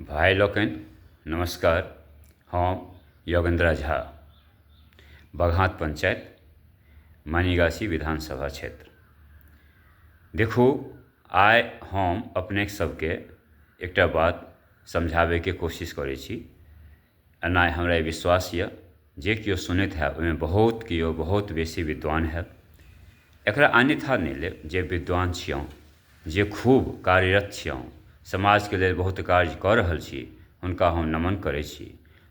भाई लोकन नमस्कार। हम योगेंद्र झा, बघात पंचायत, मानीगाछी विधानसभा क्षेत्र। देखू, आइ हम अपने सबके एकटा बात समझावे के कोशिश करै छी। एना हमरा विश्वास यऽ जे केओ सुनैत है ओहिमे बहुत बेसी विद्वान है। एकरा अन्यथा नहीं लेब जे विद्वान छियौं, जे खूब कार्यरत छियौं, समाज के लेल बहुत कार्य कऽ रहल छी, हुनका हम नमन करै छी।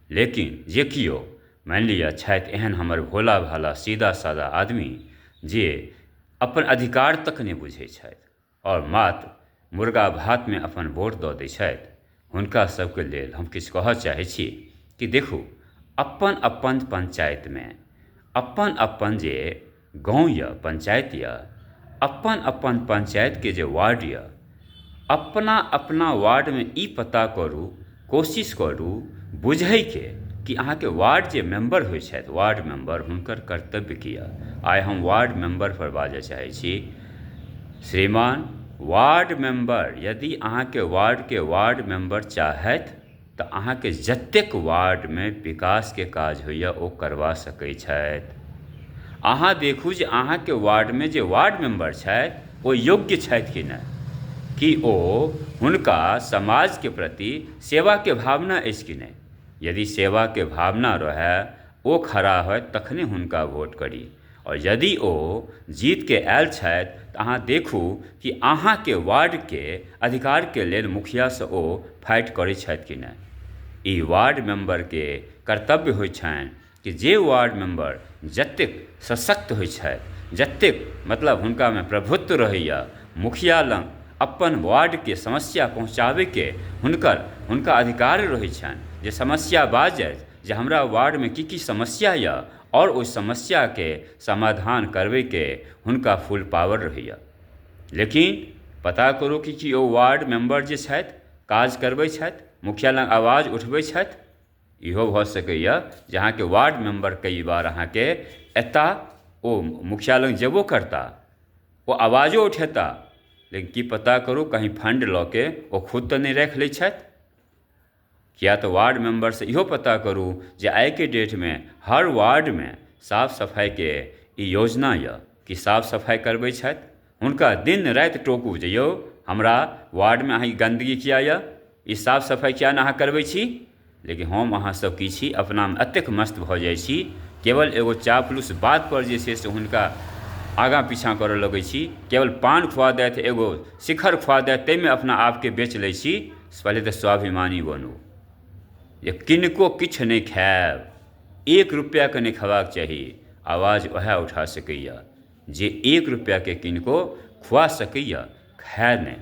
लेकिन जे किओ मानि लिअ छथि एहन हमर भोला भाला सीधा सादा आदमी जे अपन अधिकार तक नहीं बुझै छथि और मात्र मुर्गा भात में अपन वोट दऽ दै छथि, हुनका सबके लेल हम किछु कहऽ चाहै छी कि देखू, अपन अपन पंचायत में अपन अपन जे गाँव यऽ, पंचायत यऽ, अपन अपन पंचायत के जे वार्ड यऽ, अपना अपना वार्ड में ई पता करू, कोशिश करू बुझै के कि अहाँ के वार्ड जे मेंबर होइ छथि, वार्ड मेंबर हुनकर कर्तव्य की यऽ। आइ हम वार्ड मेंबर पर बाजऽ चाहै छी। श्रीमान वार्ड मेंबर, यदि अहाँ के वार्ड के वार्ड मेंबर चाहथि तऽ अहाँ के जतेक वार्ड में विकास के काज होइए ओ करवा सकै छथि। अहाँ देखू जे अहाँ के वार्ड में जे वार्ड मेंबर छथि ओ योग्य छथि कि नहि, कि ओ हुनका समाज के प्रति सेवा के भावना अछि कि नहि। यदि सेवा के भावना रहै, ओ खड़ा होय तखने हुनका वोट करी। और यदि ओ जीत के आयल छथि तऽ अहाँ देखू कि अहाँ के वार्ड के अधिकार के लेल मुखिया से ओ फाइट करै छथि कि नहि। ई वार्ड मेंबर के कर्तव्य होइ छनि कि जे वार्ड मेंबर जतेक सशक्त होइ छथि, जतेक मतलब हुनका में प्रभुत्व रहैया, मुखिया लग अपन वार्ड के समस्या पहुँचाबै के हुनका अधिकार रहै छनि जे समस्या बाजथि जे हमरा वार्ड में की समस्या यऽ और ओहि समस्या के समाधान करबै के हुनका फुल पावर रहैया। लेकिन पता करू कि ओ वार्ड मेंबर जे छथि काज करबै छथि, मुखिया लग आवाज उठबै छथि। इहो भऽ सकैया जे अहाँ के वार्ड मेंबर कई बार अहाँ के एता ओ मुखिया लग जेबो करता, ओ आवाजो उठेता, लेकिन की पता करू कहीं फंड लऽ के ओ खुद तो नहीं रख लै छथि। किया तो वार्ड मेंबर से इहो पता करू जे आइ के डेट में हर वार्ड में साफ सफाई के ई योजना यऽ कि साफ सफाई करबै छथि। हुनका दिन राति टोकू जे यौ हमरा वार्ड में अहाँ गंदगी किया यऽ, ई साफ सफाई किया नहीं अहाँ करबै छी। लेकिन हम अहाँ सब की छी, अपना में एतेक मस्त भऽ जाइ छी, केवल एगो चापलूस बात पर जे छै से हुनका आगाँ पीछाँ करऽ लगै छी। केवल पान खुआ देत, एगो शिखर खुआ देत, ताहिमे अपना आपके बेच लै छी। पहले तऽ स्वाभिमानी बनू जे किनको किछु नहीं खायब, 1 रुपया के नहीं खयबाक चाही। आवाज वह उठा सकैया जे 1 रुपया के किनको खुआ सकैया, खाय नहीं।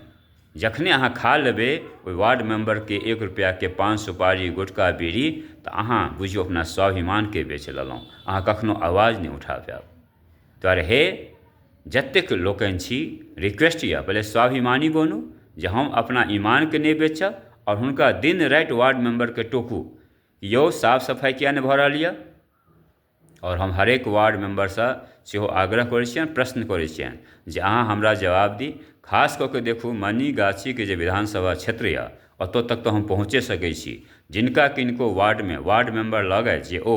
जखने अहाँ खा लेबै ओहि वार्ड मेंबर के 1 रुपया के पान सुपारी गुटखा बीड़ी तऽ अहाँ बुझियौ अपना स्वाभिमान के बेच लेलहुँ, अहाँ कखनो आवाज नहीं उठा पायब। दुआरे हे जतेक लोकनि छी, रिक्वेस्ट यऽ पहले स्वाभिमानी बनू जे हम अपना ईमान के नहीं बेचब और हुनका दिन राति वार्ड मेंबर के टोकू यौ साफ सफाई किया नहीं भऽ रहल यऽ। और हम हरेक वार्ड मेंबर से सेहो आग्रह करै छियनि, प्रश्न करै छियनि जे अहाँ हमरा जवाब दी। खास कऽ के देखू मनीगाछी के जे विधानसभा क्षेत्र यऽ ओतऽ तक तो हम पहुँचे सकै छी। जिनका किनको वार्ड में वार्ड मेंबर लगथि जे ओ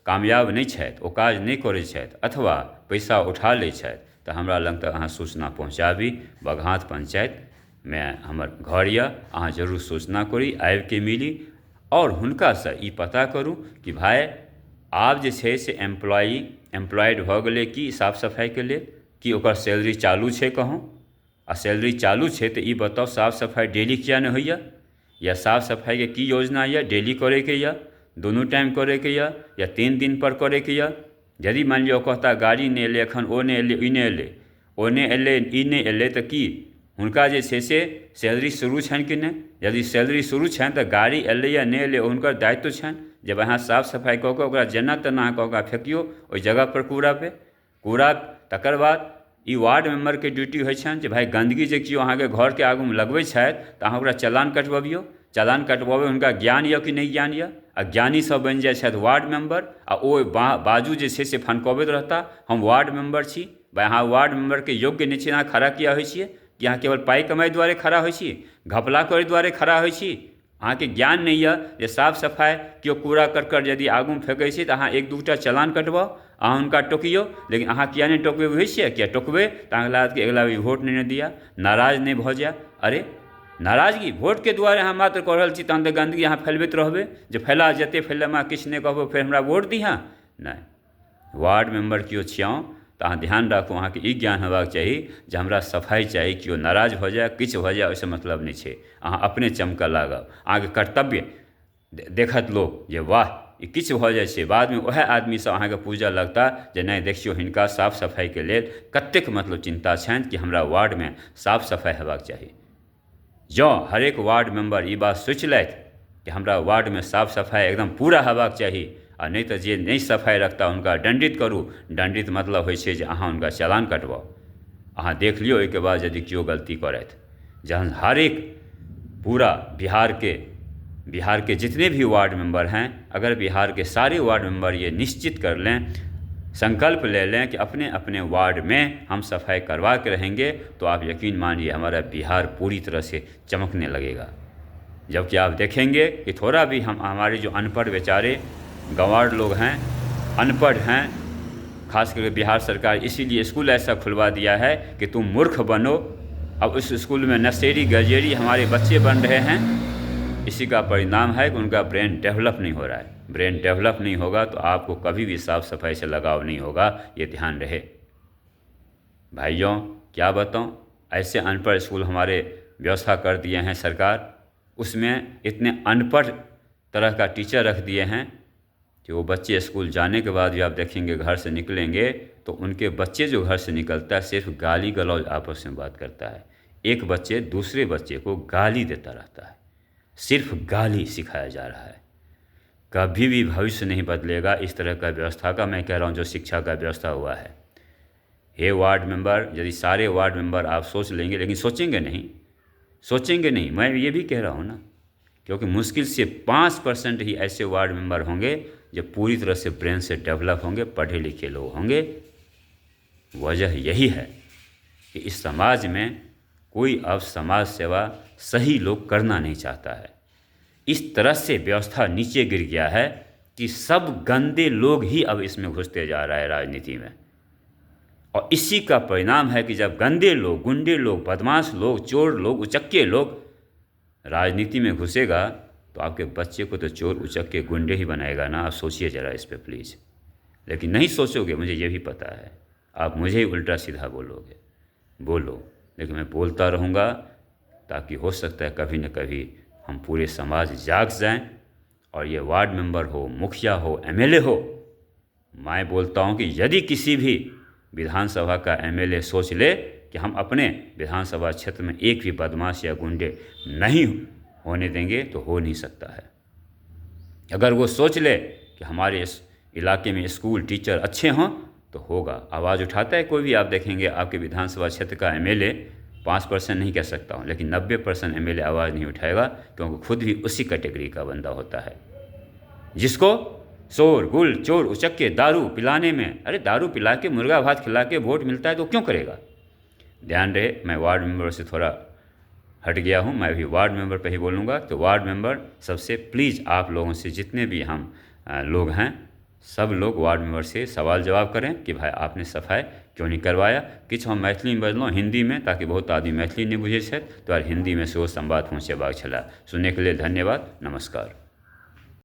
कामयाब नहीं छथि, ओ काज नहीं करै छथि अथवा पैसा उठा लै छथि, तऽ हमरा लग तक अहाँ सूचना पहुँचाबी। बघात पंचायत में हमर घर यऽ, अहाँ जरूर सूचना करी, आबि के मिली और हुनका से ई पता करू कि भाई आब जे छै से एम्प्लॉयड भऽ गेलै कि साफ सफाई के लेल, कि ओकर सैलरी चालू छै कहूँ। आ सैलरी चालू छै तऽ ई बताउ साफ सफाई डेली किया नहीं होइए, या साफ सफाई के की योजना यऽ, डेली करे के यऽ, दुनू टाइम करे के यऽ, या 3 दिन पर करे के यऽ। यदि मान लिअ कहता गाड़ी नहीं एलै, एखन ओ नहीं एलै, ई नहीं एलै, ओ नहीं एलै, ई नहीं एलै, तऽ की हुनका जे छै से सैलरी शुरू छनि कि नहीं। यदि सैलरी शुरू छनि तऽ गाड़ी एलै या नहीं एलै हुनकर दायित्व छनि। जब अहाँ साफ सफाई कऽ कऽ ओकरा जेना तेना अहाँ कऽ कऽ फेकियौ ओहि जगह पर कूड़ा पे कूड़ा। तकर बाद ई वार्ड मेंबर के ड्यूटी होइ छनि जे भाई गंदगी जे केओ अहाँ के घर के आगू में लगबै छथि तऽ अहाँ ओकरा चालान कटबबियौ। चालान कटबबै हुनका ज्ञान यऽ कि नहीं ज्ञान यऽ। अज्ञानी सब बनि जाइ छथि वार्ड मेंबर आ ओ बाजू जे छै से फनकबैत रहता हम वार्ड मेंबर छी। भाई अहाँ वार्ड मेंबर के योग्य नहीं छी, अहाँ खड़ा किया होइ छियै कि अहाँ केवल पाई कमाई दुआरे खड़ा होइ छी, घपला करै दुआरे खड़ा होइ छी। अहाँके ज्ञान नहीं है जे साफ सफाई केओ कूड़ा करकट यदि आगूमे फेंकै छै तऽ अहाँ एक दूटा चलान कटबाउ, अहाँ हुनका टोकियौ, लेकिन अहाँ किया नहीं टोकबै बुझै छियै? किया टोकबै तऽ अहाँके लागत कि अगिला बेर वोट नहीं दिया, नाराज नहीं भऽ जाय। अरे नाराजगी वोटके दुआरे अहाँ मात्र कऽ रहल छी, तहन तऽ गन्दगी अहाँ फैलबैत रहबै जे फैला जतेक फैलाए अहाँ किछु नहि कहबै फेर हमरा वोट दिहँ। नहि, वार्ड मेंबर केओ छियौ तऽ अहाँ ध्यान राखू, अहाँके ई ज्ञान हेबाक चाही जे हमरा सफाइ चाही, केओ नाराज भऽ जाय किछु भऽ जाय ओहिसँ मतलब नहि छै, अहाँ अपने चमकऽ लागब, अहाँके कर्तव्य देखत लोक जे वाह ई किछु भऽ जाइ छै, बादमे वएह आदमीसभ अहाँके पूजऽ लगता जे नहि देखियौ हिनका साफ सफाइके लेल कतेक मतलब चिन्ता छनि कि हमरा वार्डमे साफ सफाइ हेबाक चाही। जँ हरेक वार्ड मेंबर ई बात सोचलथि कि हमरा वार्डमे साफ सफाइ एकदम पूरा हेबाक चाही, आ नहीं तऽ जे नहीं सफाई रखता हुनका दंडित करू। दंडित मतलब होइ छै जे अहाँ हुनका चालान कटबाउ। अहाँ देख लियौ ओहिके बाद यदि केओ गलती करथि, जहन हरेक पूरा बिहार के जितने भी वार्ड मेंबर हैं, अगर बिहार के सारे वार्ड मेंबर ये निश्चित कर लें, संकल्प ले लें कि अपने अपने वार्ड में हम सफाई करवा के रहेंगे, तो आप यकीन मानिए हमारा बिहार पूरी तरह से चमकने लगेगा। जबकि आप देखेंगे कि थोड़ा भी हमारे जो अनपढ़ बेचारे गंवार लोग हैं, अनपढ़ हैं, खास करके बिहार सरकार इसीलिए स्कूल ऐसा खुलवा दिया है कि तुम मूर्ख बनो। अब उस स्कूल में नशेड़ी गजेड़ी हमारे बच्चे बन रहे हैं, इसी का परिणाम है कि उनका ब्रेन डेवलप नहीं हो रहा है। ब्रेन डेवलप नहीं होगा तो आपको कभी भी साफ सफाई से लगाव नहीं होगा, ये ध्यान रहे। भाइयों क्या बताऊं, ऐसे अनपढ़ स्कूल हमारे व्यवस्था कर दिए हैं सरकार, उसमें इतने अनपढ़ तरह का टीचर रख दिए हैं कि वो बच्चे स्कूल जाने के बाद भी आप देखेंगे घर से निकलेंगे तो उनके बच्चे जो घर से निकलता है सिर्फ गाली गलौज आपस में बात करता है। एक बच्चे दूसरे बच्चे को गाली देता रहता है, सिर्फ गाली सिखाया जा रहा है। कभी भी भविष्य नहीं बदलेगा इस तरह का व्यवस्था का, मैं कह रहा हूँ जो शिक्षा का व्यवस्था हुआ है। हे वार्ड मेंबर, यदि सारे वार्ड मेंबर आप सोच लेंगे, लेकिन सोचेंगे नहीं, मैं ये भी कह रहा हूँ ना, क्योंकि मुश्किल से 5% ही ऐसे वार्ड मेंबर होंगे जो पूरी तरह से ब्रेन से डेवलप होंगे, पढ़े लिखे लोग होंगे। वजह यही है कि इस समाज में कोई अब समाज सेवा सही लोग करना नहीं चाहता है। इस तरह से व्यवस्था नीचे गिर गया है कि सब गंदे लोग ही अब इसमें घुसते जा रहा है राजनीति में, और इसी का परिणाम है कि जब गंदे लोग, गुंडे लोग, बदमाश लोग, चोर लोग, उचक्के लोग राजनीति में घुसेगा तो आपके बच्चे को तो चोर उचक्के गुंडे ही बनाएगा ना। आप सोचिए ज़रा इस पे प्लीज़। लेकिन नहीं सोचोगे, मुझे ये भी पता है, आप मुझे ही उल्टा सीधा बोलोगे, बोलो, लेकिन मैं बोलता रहूँगा ताकि हो सकता है कभी न कभी हम पूरे समाज जाग जाएं। और ये वार्ड मेंबर हो, मुखिया हो, एमएलए हो, मैं बोलता हूँ कि यदि किसी भी विधानसभा का एमएलए सोच ले कि हम अपने विधानसभा क्षेत्र में एक भी बदमाश या गुंडे नहीं होने देंगे तो हो नहीं सकता है। अगर वो सोच ले कि हमारे इस इलाके में स्कूल टीचर अच्छे हों तो होगा। आवाज़ उठाता है कोई भी, आप देखेंगे आपके विधानसभा क्षेत्र का एमएलए 5% नहीं कह सकता हूँ, लेकिन 90% एमएलए आवाज़ नहीं उठाएगा, क्योंकि खुद भी उसी कैटेगरी का बंदा होता है जिसको शोर गुल, चोर उचक्के, दारू पिलाने में, अरे दारू पिला के, मुर्गा भात खिला के वोट मिलता है तो क्यों करेगा। ध्यान रहे, मैं वार्ड मेंबर से थोड़ा हट गया हूँ, मैं भी वार्ड मेंबर पे ही बोलूँगा। तो वार्ड मेंबर सबसे प्लीज़ आप लोगों से, जितने भी हम लोग हैं, सब लोग वार्ड मेंबर से सवाल जवाब करें कि भाई आपने सफाई क्यों नहीं करवाया। किछु हम मैथिली में बजलहुँ, हिंदी में, ताकि बहुत आदमी मैथिली नहीं बुझै छथि, तो हिंदी में सेहो संवाद पहुँचेबाक छलै। सुनने के लिए धन्यवाद, नमस्कार।